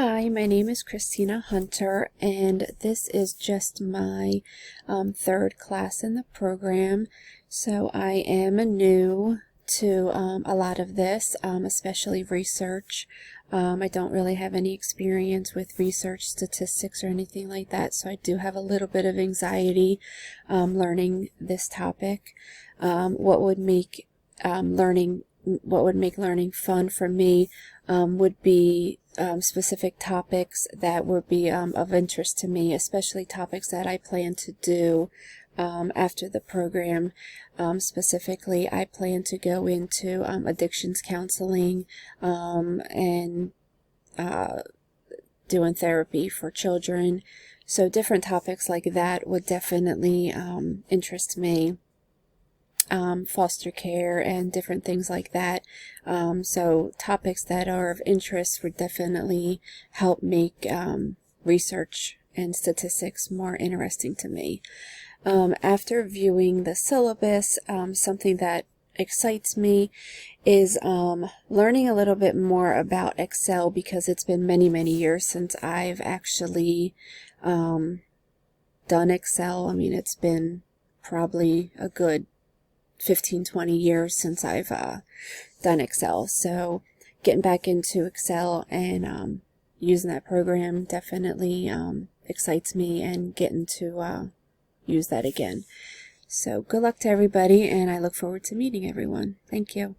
Hi, my name is Christina Hunter, and this is just my third class in the program. So I am new to a lot of this, especially research. I don't really have any experience with research statistics or anything like that, so I do have a little bit of anxiety learning this topic. What would make learning fun for me would be specific topics that would be of interest to me, especially topics that I plan to do after the program. Specifically, I plan to go into addictions counseling and doing therapy for children. So different topics like that would definitely interest me. Foster care and different things like that. So topics that are of interest would definitely help make research and statistics more interesting to me. After viewing the syllabus, something that excites me is learning a little bit more about Excel, because it's been many years since I've actually done Excel. I mean, it's been probably a good 15-20 years since I've done Excel. So getting back into Excel and using that program definitely excites me, and getting to use that again. So good luck to everybody, and I look forward to meeting everyone. Thank you.